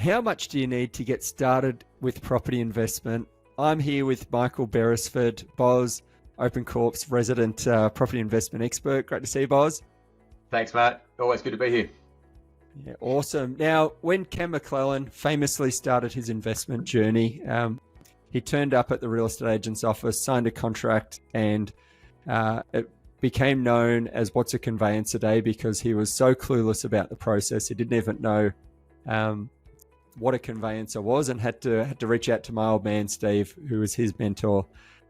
how much do you need to get started with property investment? I'm here with Michael Beresford, Boz, OpenCorp's resident property investment expert. Great to see you, Boz. Thanks, Matt. Always good to be here. Yeah, awesome. Now, when Cam McClellan famously started his investment journey, he turned up at the real estate agent's office, signed a contract, and it became known as "What's a Conveyancer Day" because he was so clueless about the process. He didn't even know what a conveyancer was, and had to reach out to my old man Steve, who was his mentor,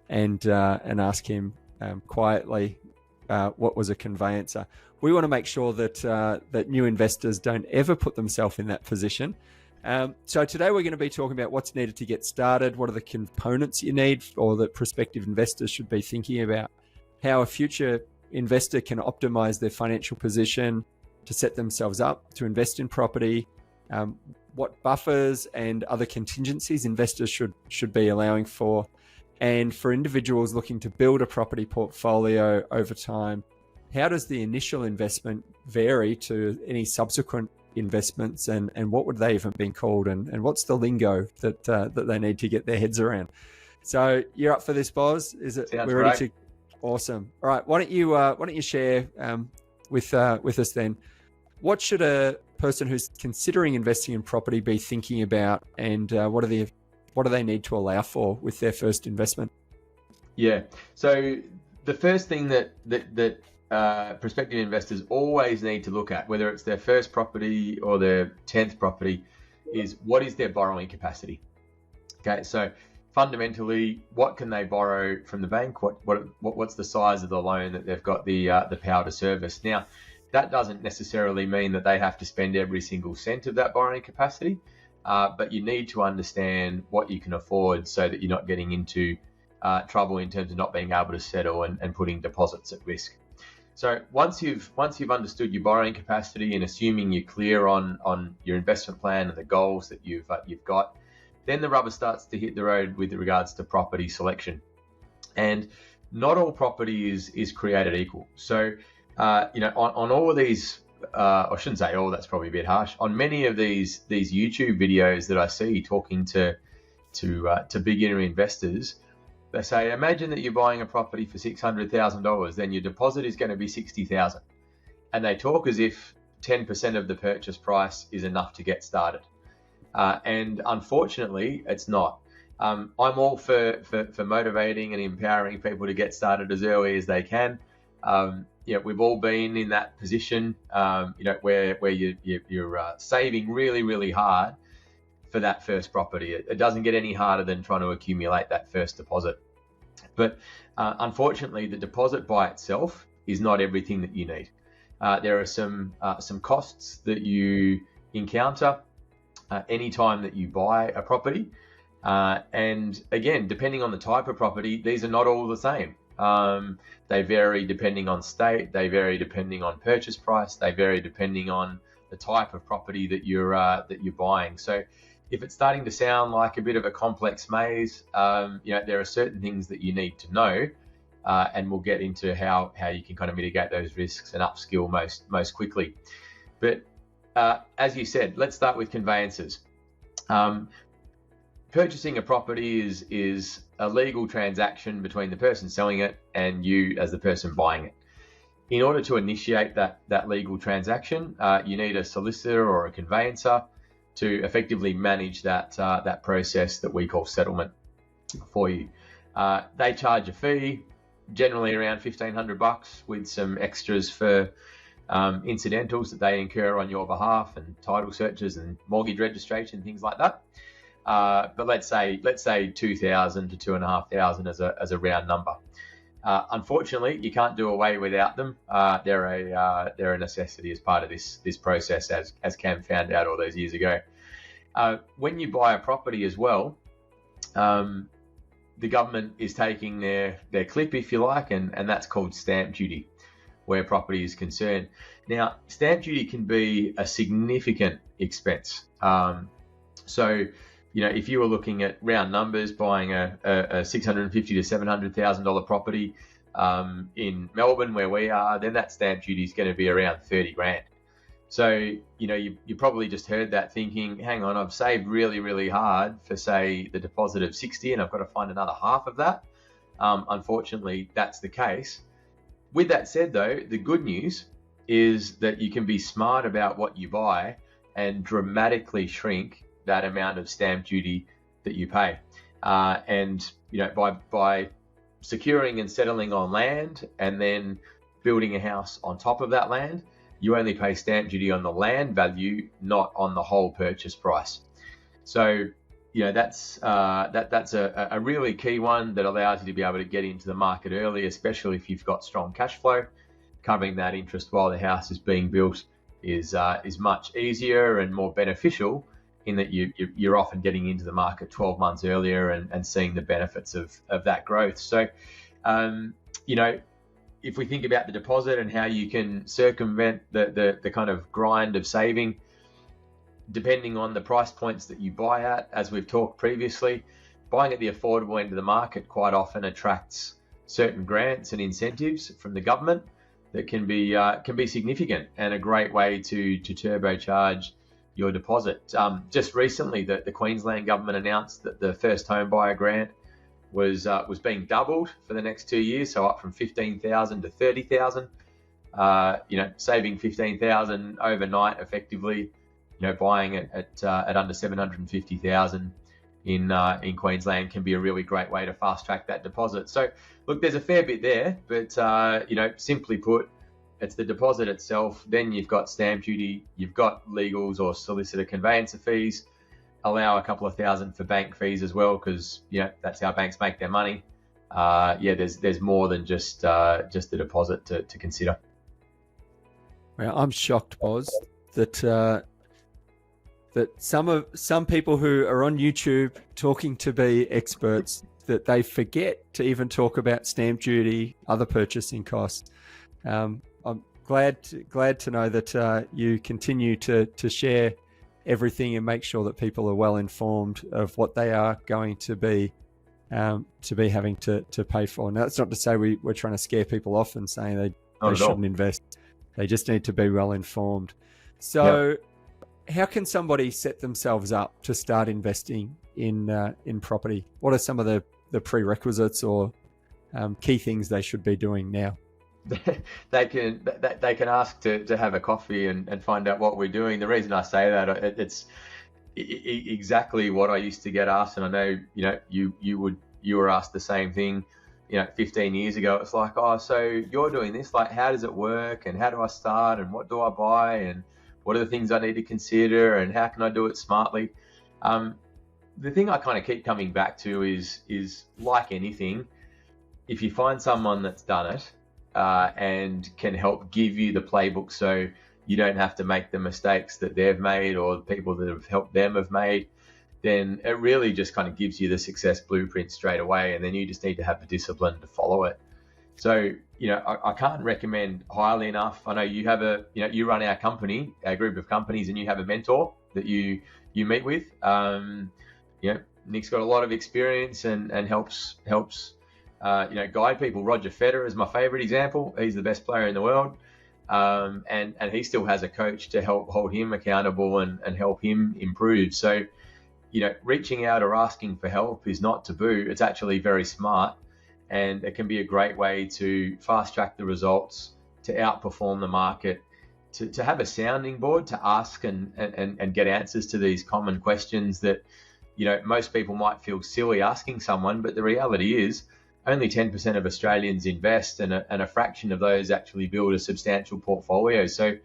and ask him quietly what was a conveyancer. We want to make sure that new investors don't ever put themselves in that position. So today we're going to be talking about what's needed to get started, what are the components you need or that prospective investors should be thinking about, how a future investor can optimize their financial position to set themselves up to invest in property, what buffers and other contingencies investors should be allowing for, and for individuals looking to build a property portfolio over time, how does the initial investment vary to any subsequent investments, and what would they even be called, and what's the lingo that they need to get their heads around? So you're up for this, Boz? Is it? Sounds we're ready great. to. Awesome. All right. Why don't you share with us then? What should a person who's considering investing in property be thinking about, and what do they need to allow for with their first investment? Yeah. So the first thing that prospective investors always need to look at, whether it's their first property or their 10th property, is what is their borrowing capacity. Okay. So fundamentally, what can they borrow from the bank? What's the size of the loan that they've got the power to service? Now, that doesn't necessarily mean that they have to spend every single cent of that borrowing capacity, but you need to understand what you can afford so that you're not getting into trouble in terms of not being able to settle and putting deposits at risk. So once you've understood your borrowing capacity and assuming you're clear on your investment plan and the goals that you've got, then the rubber starts to hit the road with regards to property selection. And not all property is created equal. So on all of these, I shouldn't say all, that's probably a bit harsh. On many of these YouTube videos that I see talking to beginner investors, they say, imagine that you're buying a property for $600,000, then your deposit is going to be $60,000, and they talk as if 10% of the purchase price is enough to get started. And unfortunately, it's not. I'm all for motivating and empowering people to get started as early as they can. We've all been in that position, where you're saving really, really hard for that first property. It doesn't get any harder than trying to accumulate that first deposit. But unfortunately, the deposit by itself is not everything that you need. There are some costs that you encounter anytime that you buy a property. And again, depending on the type of property, these are not all the same. They vary depending on state, they vary depending on purchase price, they vary depending on the type of property that you're buying. So if it's starting to sound like a bit of a complex maze, there are certain things that you need to know, and we'll get into how you can kind of mitigate those risks and upskill most quickly. But as you said, let's start with conveyances. Purchasing a property is a legal transaction between the person selling it and you as the person buying it. In order to initiate that legal transaction, you need a solicitor or a conveyancer to effectively manage that process that we call settlement for you. They charge a fee, generally around $1,500, with some extras for incidentals that they incur on your behalf, and title searches and mortgage registration, things like that. But let's say $2,000 to $2,500 as a round number. Unfortunately, you can't do away without them. They're a necessity as part of this process, as Cam found out all those years ago. When you buy a property as well, the government is taking their clip, if you like, and that's called stamp duty, where property is concerned. Now, stamp duty can be a significant expense. So, if you were looking at round numbers, buying a $650,000 to $700,000 property in Melbourne, where we are, then that stamp duty is going to be around $30,000. So, you probably just heard that thinking, hang on, I've saved really, really hard for, say, the deposit of 60, and I've got to find another half of that. Unfortunately, that's the case. With that said, though, the good news is that you can be smart about what you buy and dramatically shrink that amount of stamp duty that you pay. And by securing and settling on land and then building a house on top of that land, you only pay stamp duty on the land value, not on the whole purchase price. So, that's a really key one that allows you to be able to get into the market early, especially if you've got strong cash flow. Covering that interest while the house is being built is much easier and more beneficial, in that you're often getting into the market 12 months earlier and seeing the benefits of that growth. So, if we think about the deposit and how you can circumvent the kind of grind of saving, depending on the price points that you buy at, as we've talked previously, buying at the affordable end of the market quite often attracts certain grants and incentives from the government that can be significant and a great way to turbocharge your deposit. Just recently, the Queensland government announced that the first home buyer grant was being doubled for the next 2 years, so up from 15,000 to 30,000. Saving 15,000 overnight, effectively, buying it at under 750,000 in Queensland can be a really great way to fast track that deposit. So, look, there's a fair bit there, but simply put, it's the deposit itself. Then you've got stamp duty, you've got legals or solicitor conveyancer fees. Allow a couple of thousand for bank fees as well, because that's how banks make their money. There's more than just the deposit to consider. Well, I'm shocked, Boz, that some people who are on YouTube talking to be experts, that they forget to even talk about stamp duty, other purchasing costs. I'm glad to know that you continue to share everything and make sure that people are well informed of what they are going to be having to pay for. Now, that's not to say we're trying to scare people off and saying they shouldn't invest. They just need to be well informed. So, How can somebody set themselves up to start investing in property? What are some of the prerequisites or key things they should be doing now? They can ask to have a coffee and find out what we're doing. The reason I say that, it's exactly what I used to get asked, and I know you were asked the same thing 15 years ago. It's like, oh, so you're doing this, like, how does it work, and how do I start, and what do I buy, and what are the things I need to consider, and how can I do it smartly? The thing I kind of keep coming back to is like anything, if you find someone that's done it and can help give you the playbook so you don't have to make the mistakes that they've made or the people that have helped them have made, then it really just kind of gives you the success blueprint straight away, and then you just need to have the discipline to follow it. So, I can't recommend highly enough. I know you have you run our company, our group of companies, and you have a mentor that you meet with. Nick's got a lot of experience and helps guide people. Roger Federer is my favorite example. He's the best player in the world. And he still has a coach to help hold him accountable and help him improve. So, reaching out or asking for help is not taboo. It's actually very smart, and it can be a great way to fast track the results, to outperform the market, to have a sounding board to ask and get answers to these common questions that, most people might feel silly asking someone, but the reality is only 10% of Australians invest, and a fraction of those actually build a substantial portfolio. So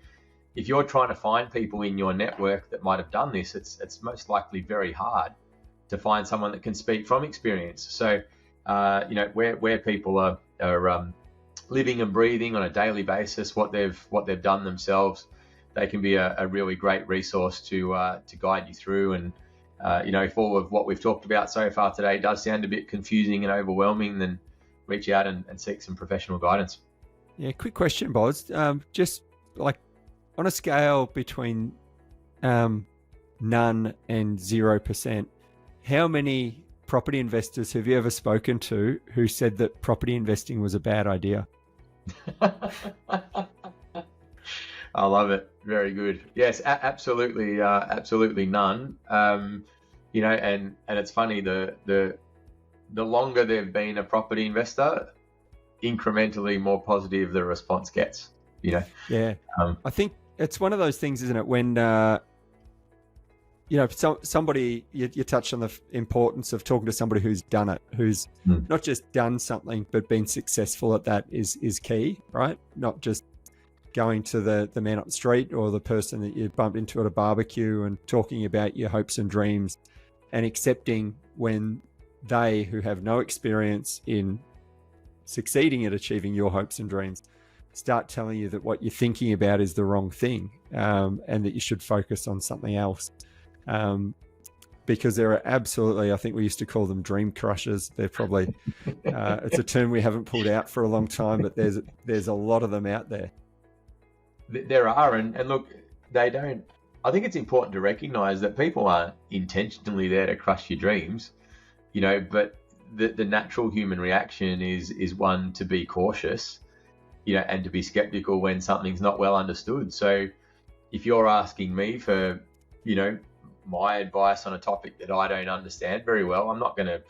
if you're trying to find people in your network that might have done this, it's most likely very hard to find someone that can speak from experience. So, where people are living and breathing on a daily basis what they've done themselves, they can be a really great resource to guide you through. And if all of what we've talked about so far today does sound a bit confusing and overwhelming, then reach out and seek some professional guidance. Yeah, quick question, Boz. Just like on a scale between none and 0%, how many property investors have you ever spoken to who said that property investing was a bad idea? I love it. Very good. Yes, absolutely, absolutely none. And it's funny, the longer they've been a property investor, incrementally more positive the response gets. Yeah, Um, I think it's one of those things, isn't it? When somebody you touched on the importance of talking to somebody who's done it, who's not just done something but been successful at that is key, right? Not just going to the man up the street or the person that you bumped into at a barbecue and talking about your hopes and dreams, and accepting when they, who have no experience in succeeding at achieving your hopes and dreams, start telling you that what you're thinking about is the wrong thing, and that you should focus on something else. Because there are absolutely, I think we used to call them dream crushers. They're probably, it's a term we haven't pulled out for a long time, but there's a lot of them out there. There are, and look, they don't. I think it's important to recognise that people aren't intentionally there to crush your dreams, but the natural human reaction is one to be cautious, and to be skeptical when something's not well understood. So if you're asking me for, my advice on a topic that I don't understand very well, I'm not going to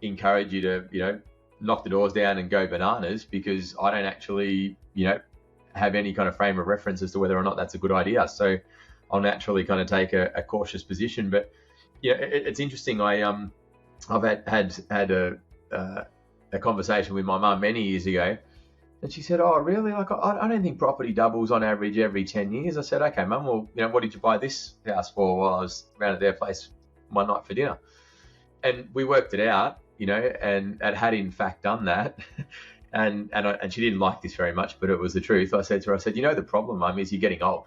encourage you to, knock the doors down and go bananas, because I don't actually, have any kind of frame of reference as to whether or not that's a good idea. So I'll naturally kind of take a cautious position. But it's interesting. I've had a conversation with my mum many years ago, and she said, "Oh, really? Like, I don't think property doubles on average every 10 years." I said, "Okay, Mum. Well, what did you buy this house for?" While I was around at their place one night for dinner, and we worked it out, and had in fact done that. And she didn't like this very much, but it was the truth. I said to her, the problem, Mum, is you're getting old.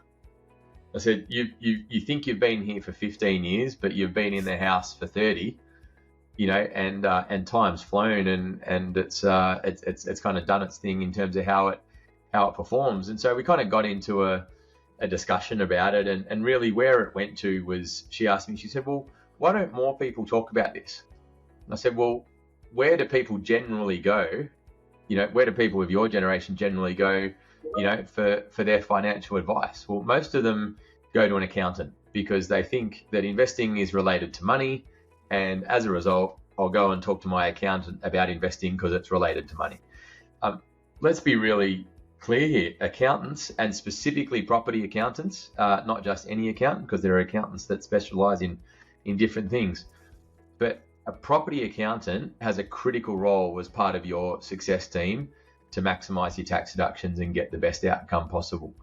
I said, you think you've been here for 15 years, but you've been in the house for 30, and time's flown, and it's kind of done its thing in terms of how it performs. And so we kind of got into a discussion about it, and really where it went to was, she asked me, she said, "Well, why don't more people talk about this?" And I said, "Well, where do people generally go? Where do people of your generation generally go, for their financial advice?" Well, most of them go to an accountant because they think that investing is related to money. And as a result, I'll go and talk to my accountant about investing because it's related to money. Let's be really clear here. Accountants, and specifically property accountants, not just any accountant, because there are accountants that specialize in different things. But a property accountant has a critical role as part of your success team to maximize your tax deductions and get the best outcome possible.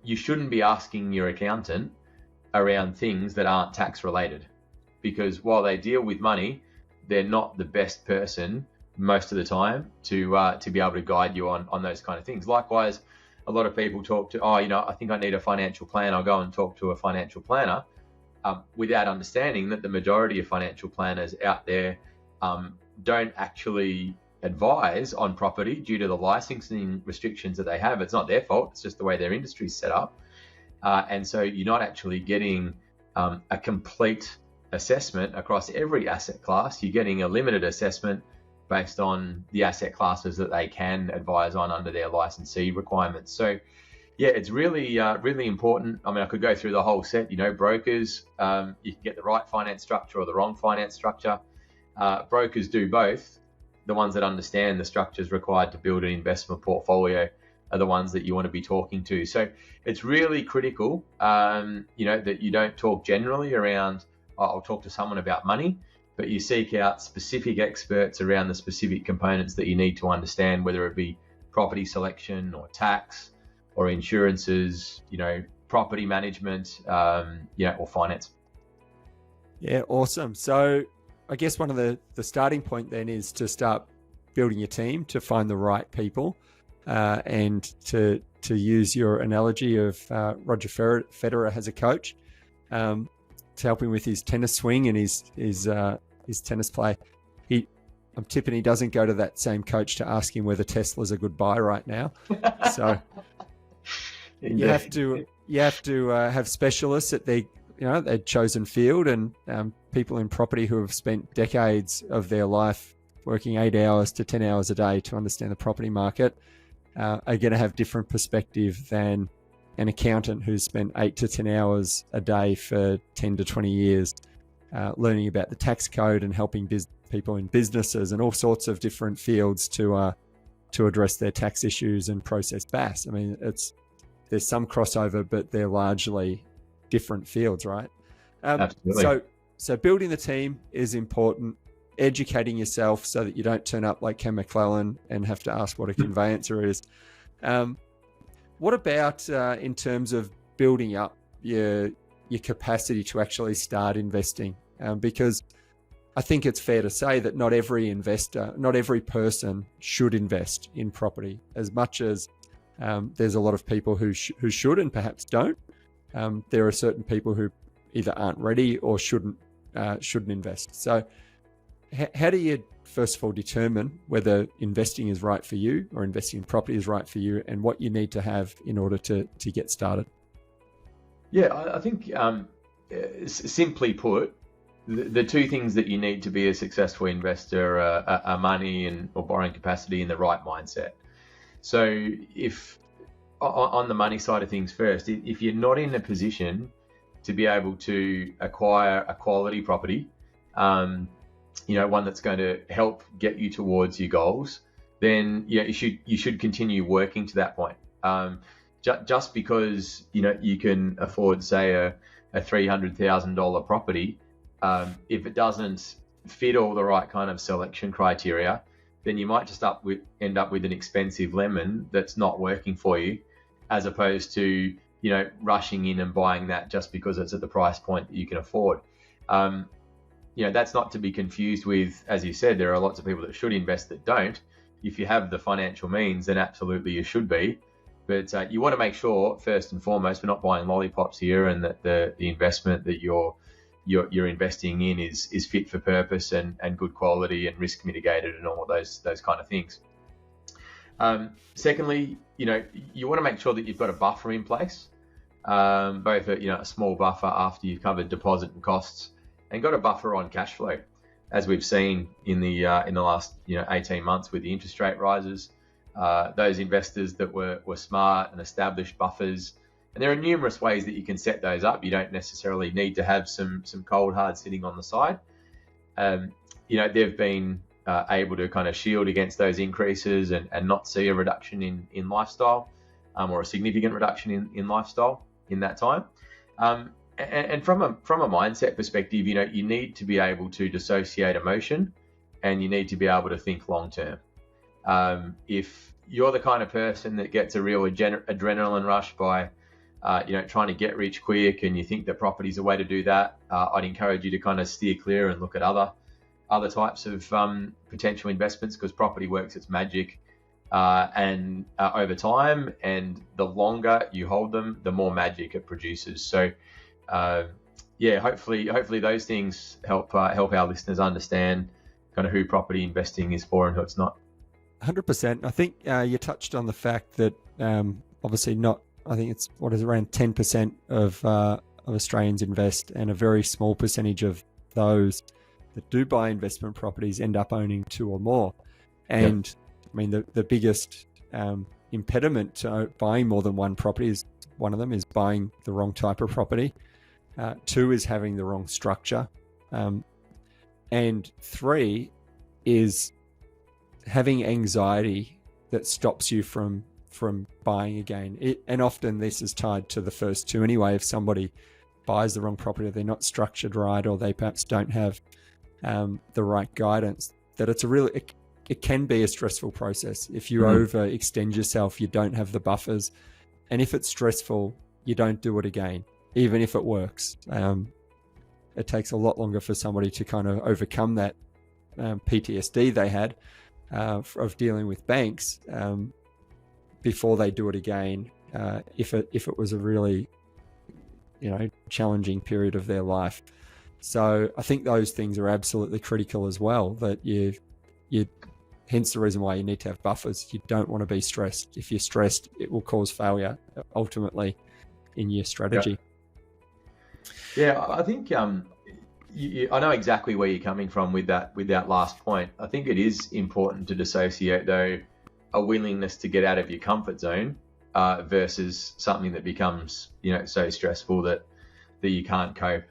You shouldn't be asking your accountant around things that aren't tax related, because while they deal with money, they're not the best person most of the time to be able to guide you on those kind of things. Likewise, a lot of people talk to, I think I need a financial plan. I'll go and talk to a financial planner, without understanding that the majority of financial planners out there don't actually advise on property due to the licensing restrictions that they have. It's not their fault. It's just the way their industry is set up. And so you're not actually getting a complete assessment across every asset class. You're getting a limited assessment based on the asset classes that they can advise on under their licensee requirements. So yeah, it's really, really important. I mean, I could go through the whole set, brokers, you can get the right finance structure or the wrong finance structure. Brokers do both. The ones that understand the structures required to build an investment portfolio are the ones that you want to be talking to. So it's really critical, that you don't talk generally around, I'll talk to someone about money, but you seek out specific experts around the specific components that you need to understand, whether it be property selection or tax or insurances, property management, or finance. Yeah, awesome. So I guess one of the starting point then is to start building your team, to find the right people, and to use your analogy of Roger Federer as a coach, to help him with his tennis swing and his tennis play. I'm tipping he doesn't go to that same coach to ask him whether Tesla's a good buy right now. So you have to have specialists at their chosen field, and people in property who have spent decades of their life working 8 hours to 10 hours a day to understand the property market are going to have different perspective than an accountant who's spent 8 to 10 hours a day for 10 to 20 years learning about the tax code and helping people in businesses and all sorts of different fields to address their tax issues and process BAS. I mean, there's some crossover, but they're largely different fields, right? Absolutely. So building the team is important. Educating yourself so that you don't turn up like Ken McClellan and have to ask what a conveyancer is. What about in terms of building up your capacity to actually start investing? Because I think it's fair to say that not every investor, not every person should invest in property as much as there's a lot of people who should and perhaps don't. There are certain people who either aren't ready or shouldn't invest. So how do you, first of all, determine whether investing is right for you or investing in property is right for you, and what you need to have in order to get started? Yeah, I think simply put, the two things that you need to be a successful investor are money or borrowing capacity and the right mindset. So if on the money side of things first, if you're not in a position to be able to acquire a quality property, one that's going to help get you towards your goals, then you should continue working to that point. Just because you can afford, say, a $300,000 property, if it doesn't fit all the right kind of selection criteria, then you might just end up with an expensive lemon that's not working for you, as opposed to rushing in and buying that just because it's at the price point that you can afford. That's not to be confused with, as you said, there are lots of people that should invest that don't. If you have the financial means, then absolutely you should be. But you want to make sure, first and foremost, we're not buying lollipops here, and that the investment that you're investing in is fit for purpose and good quality and risk mitigated and all of those kind of things. Secondly, you want to make sure that you've got a buffer in place, both a small buffer after you've covered deposit and costs, and got a buffer on cash flow, as we've seen in the last 18 months with the interest rate rises. Those investors that were smart and established buffers, and there are numerous ways that you can set those up. You don't necessarily need to have some cold hard sitting on the side. They've been able to kind of shield against those increases and not see a reduction in lifestyle, or a significant reduction in lifestyle in that time. And from a mindset perspective, you need to be able to dissociate emotion, and you need to be able to think long term. If you're the kind of person that gets a real adrenaline rush by trying to get rich quick, and you think that property is a way to do that, I'd encourage you to kind of steer clear and look at other types of potential investments, because property works its magic and over time, and the longer you hold them, the more magic it produces. So hopefully those things help our listeners understand kind of who property investing is for and who it's not. 100%. I think you touched on the fact that obviously not, I think it's around 10% of Australians invest, and a very small percentage of those that do buy investment properties end up owning two or more. And yep. I mean, the biggest impediment to buying more than one property is, one of them is buying the wrong type of property. 2 is having the wrong structure. And 3 is having anxiety that stops you from buying again. And often this is tied to the first 2 anyway. If somebody buys the wrong property, or they're not structured right, or they perhaps don't have the right guidance, that it can be a stressful process. If you overextend yourself, you don't have the buffers. And if it's stressful, you don't do it again, even if it works. It takes a lot longer for somebody to kind of overcome that PTSD they had of dealing with banks before they do it again, if it was a really challenging period of their life. So I think those things are absolutely critical as well, that you hence the reason why you need to have buffers. You don't want to be stressed. If you're stressed, it will cause failure ultimately in your strategy. Yeah, I think I know exactly where you're coming from with that last point. I think it is important to dissociate, though, a willingness to get out of your comfort zone versus something that becomes, so stressful that you can't cope.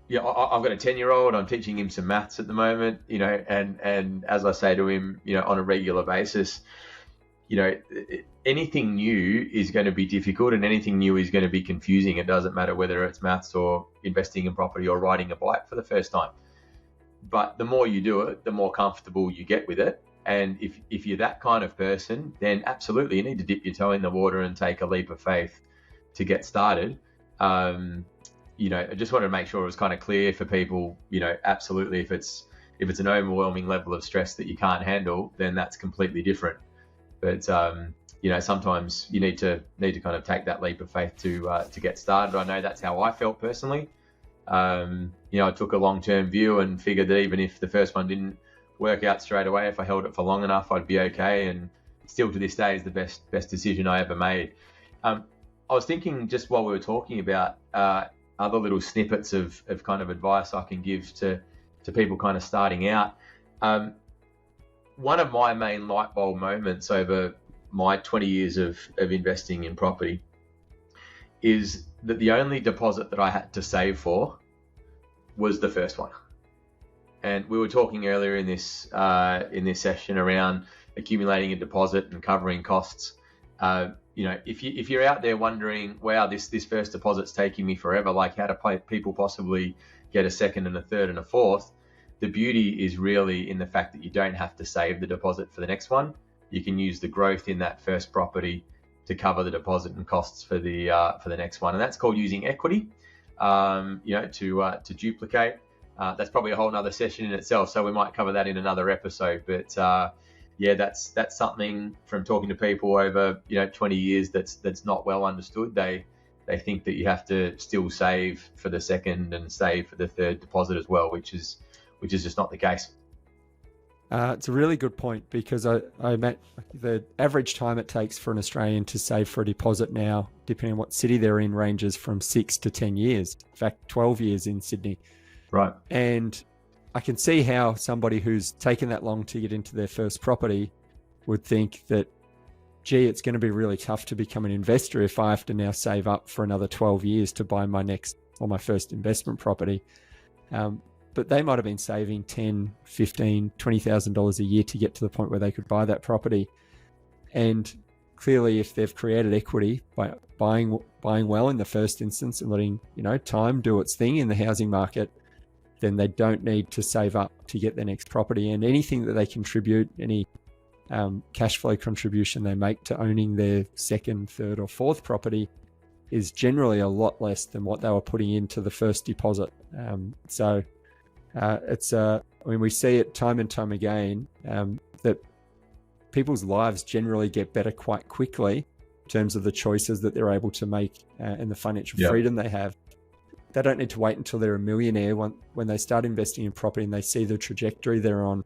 Yeah, I've got a 10-year-old. I'm teaching him some maths at the moment, and as I say to him, on a regular basis, anything new is going to be difficult, and anything new is going to be confusing. It doesn't matter whether it's maths or investing in property or riding a bike for the first time. But the more you do it, the more comfortable you get with it. And if you're that kind of person, then absolutely you need to dip your toe in the water and take a leap of faith to get started. I just wanted to make sure it was kind of clear for people, absolutely if it's an overwhelming level of stress that you can't handle, then that's completely different. But sometimes you need to kind of take that leap of faith to get started. I know that's how I felt personally. I took a long-term view and figured that even if the first one didn't work out straight away, if I held it for long enough, I'd be okay. And still to this day is the best decision I ever made. I was thinking just while we were talking about other little snippets of kind of advice I can give to people kind of starting out. One of my main light bulb moments over my 20 years of investing in property is that the only deposit that I had to save for was the first one. And we were talking earlier in this session around accumulating a deposit and covering costs. If you're out there wondering, wow, this first deposit's taking me forever, like how do people possibly get a second and a third and a fourth? The beauty is really in the fact that you don't have to save the deposit for the next one. You can use the growth in that first property to cover the deposit and costs for the next one, and that's called using equity. To duplicate. That's probably a whole nother session in itself, so we might cover that in another episode. But that's something from talking to people over 20 years that's not well understood. They think that you have to still save for the second and save for the third deposit as well, which is just not the case. It's a really good point, because I met the average time it takes for an Australian to save for a deposit now, depending on what city they're in, ranges from 6 to 10 years. In fact, 12 years in Sydney. Right. And I can see how somebody who's taken that long to get into their first property would think that, gee, it's going to be really tough to become an investor if I have to now save up for another 12 years to buy my next or my first investment property. But they might have been saving $10,000, $15,000, $20,000 a year to get to the point where they could buy that property. And clearly, if they've created equity by buying well in the first instance and letting time do its thing in the housing market, then they don't need to save up to get their next property. And anything that they contribute, any cash flow contribution they make to owning their second, third, or fourth property is generally a lot less than what they were putting into the first deposit. We see it time and time again that people's lives generally get better quite quickly in terms of the choices that they're able to make and the financial freedom they have. They don't need to wait until they're a millionaire when they start investing in property and they see the trajectory they're on.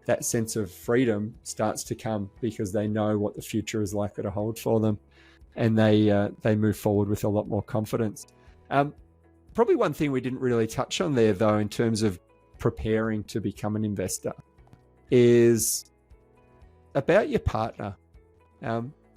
That sense of freedom starts to come because they know what the future is likely to hold for them, and they move forward with a lot more confidence. Probably one thing we didn't really touch on there, though, in terms of preparing to become an investor, is about your partner.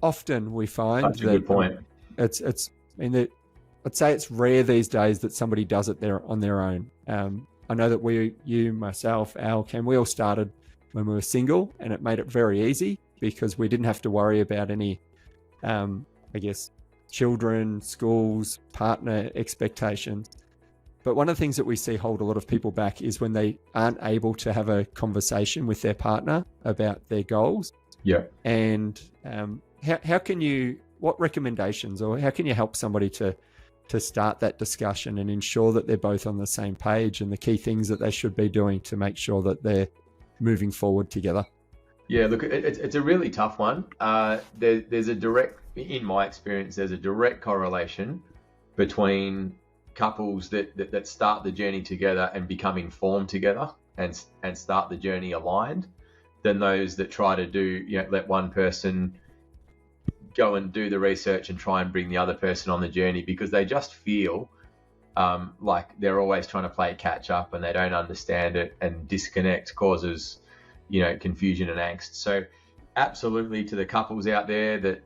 Often we find that's a good point. I'd say it's rare these days that somebody does it on their own. I know that you, myself, Al, Ken, we all started when we were single, and it made it very easy because we didn't have to worry about any, children, schools, partner expectations. But one of the things that we see hold a lot of people back is when they aren't able to have a conversation with their partner about their goals. Yeah. And what recommendations, or how can you help somebody to start that discussion and ensure that they're both on the same page and the key things that they should be doing to make sure that they're moving forward together? Yeah, look, it's a really tough one. In my experience, there's a direct correlation between couples that start the journey together and become informed together and start the journey aligned, than those that try to let one person go and do the research and try and bring the other person on the journey, because they just feel like they're always trying to play catch up and they don't understand it, and disconnect causes confusion and angst. So absolutely to the couples out there that,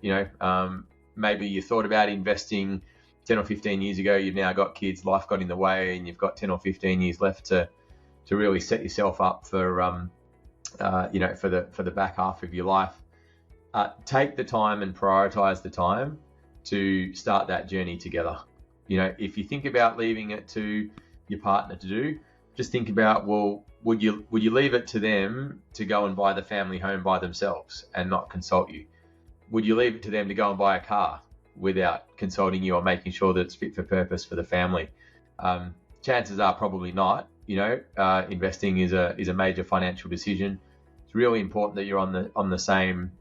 maybe you thought about investing 10 or 15 years ago, you've now got kids, life got in the way, and you've got 10 or 15 years left to really set yourself up for, for the back half of your life. Take the time and prioritize the time to start that journey together. If you think about leaving it to your partner to do, just think about, well, would you leave it to them to go and buy the family home by themselves and not consult you? Would you leave it to them to go and buy a car without consulting you or making sure that it's fit for purpose for the family? Chances are probably not. Investing is a major financial decision. It's really important that you're on the same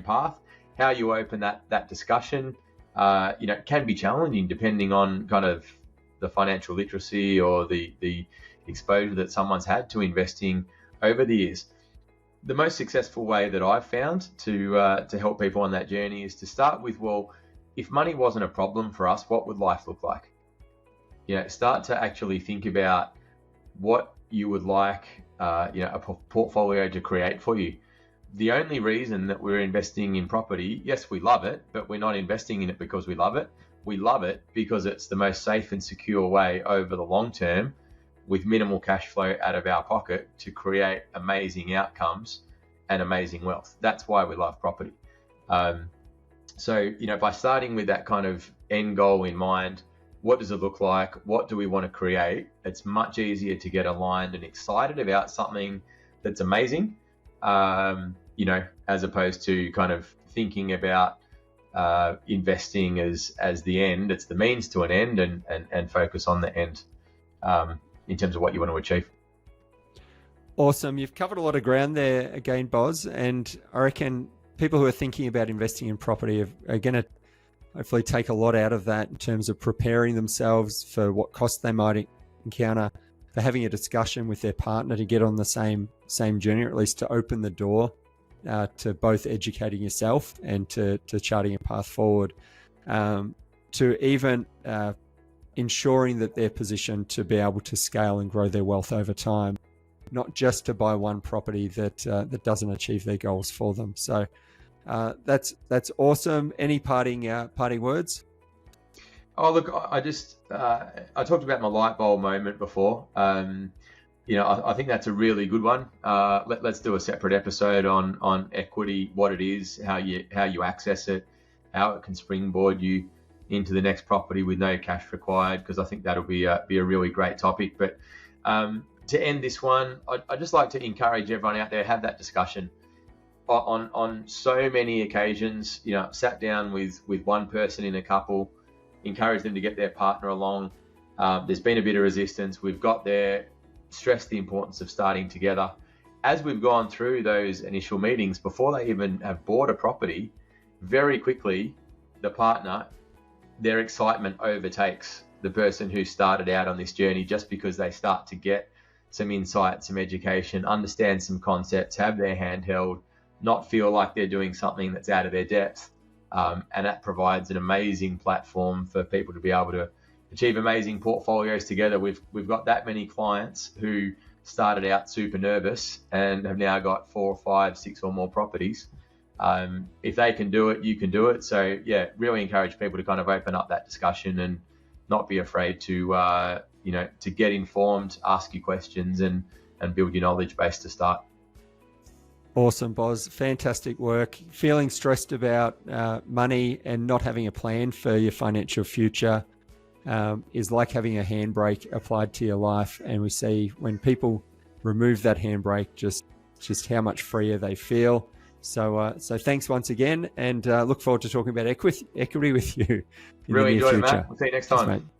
path. How you open that discussion, can be challenging depending on kind of the financial literacy or the exposure that someone's had to investing over the years. The most successful way that I've found to help people on that journey is to start with, well, if money wasn't a problem for us, what would life look like? Start to actually think about what you would like a portfolio to create for you. The only reason that we're investing in property, yes, we love it, but we're not investing in it because we love it. We love it because it's the most safe and secure way over the long term, with minimal cash flow out of our pocket, to create amazing outcomes and amazing wealth. That's why we love property. So by starting with that kind of end goal in mind, what does it look like? What do we want to create? It's much easier to get aligned and excited about something that's amazing, as opposed to kind of thinking about investing as the end. It's the means to an end, and focus on the end in terms of what you want to achieve. Awesome. You've covered a lot of ground there again, Boz, and I reckon people who are thinking about investing in property are going to hopefully take a lot out of that in terms of preparing themselves for what costs they might encounter, for having a discussion with their partner to get on the same journey, or at least to open the door to both educating yourself and to charting a path forward, to even ensuring that they're positioned to be able to scale and grow their wealth over time, not just to buy one property that doesn't achieve their goals for them. So that's awesome. Any parting words? Oh, look, I talked about my light bulb moment before. I think that's a really good one. Let's do a separate episode on equity, what it is, how you access it, how it can springboard you into the next property with no cash required, because I think that'll be a really great topic. But to end this one, I'd just like to encourage everyone out there, have that discussion. On so many occasions, sat down with one person in a couple, encourage them to get their partner along. There's been a bit of resistance. We've got there, stressed the importance of starting together. As we've gone through those initial meetings, before they even have bought a property, very quickly, the partner, their excitement overtakes the person who started out on this journey, just because they start to get some insight, some education, understand some concepts, have their hand held, not feel like they're doing something that's out of their depth. And that provides an amazing platform for people to be able to achieve amazing portfolios together. We've got that many clients who started out super nervous and have now got 4 or 5, 6 or more properties. If they can do it, you can do it. So yeah, really encourage people to kind of open up that discussion and not be afraid to get informed, ask your questions, and build your knowledge base to start. Awesome, Boz. Fantastic work. Feeling stressed about money and not having a plan for your financial future is like having a handbrake applied to your life. And we see when people remove that handbrake, just how much freer they feel. So thanks once again, and look forward to talking about equity with you. Really enjoyed it, Matt. We'll see you next time. Thanks, mate.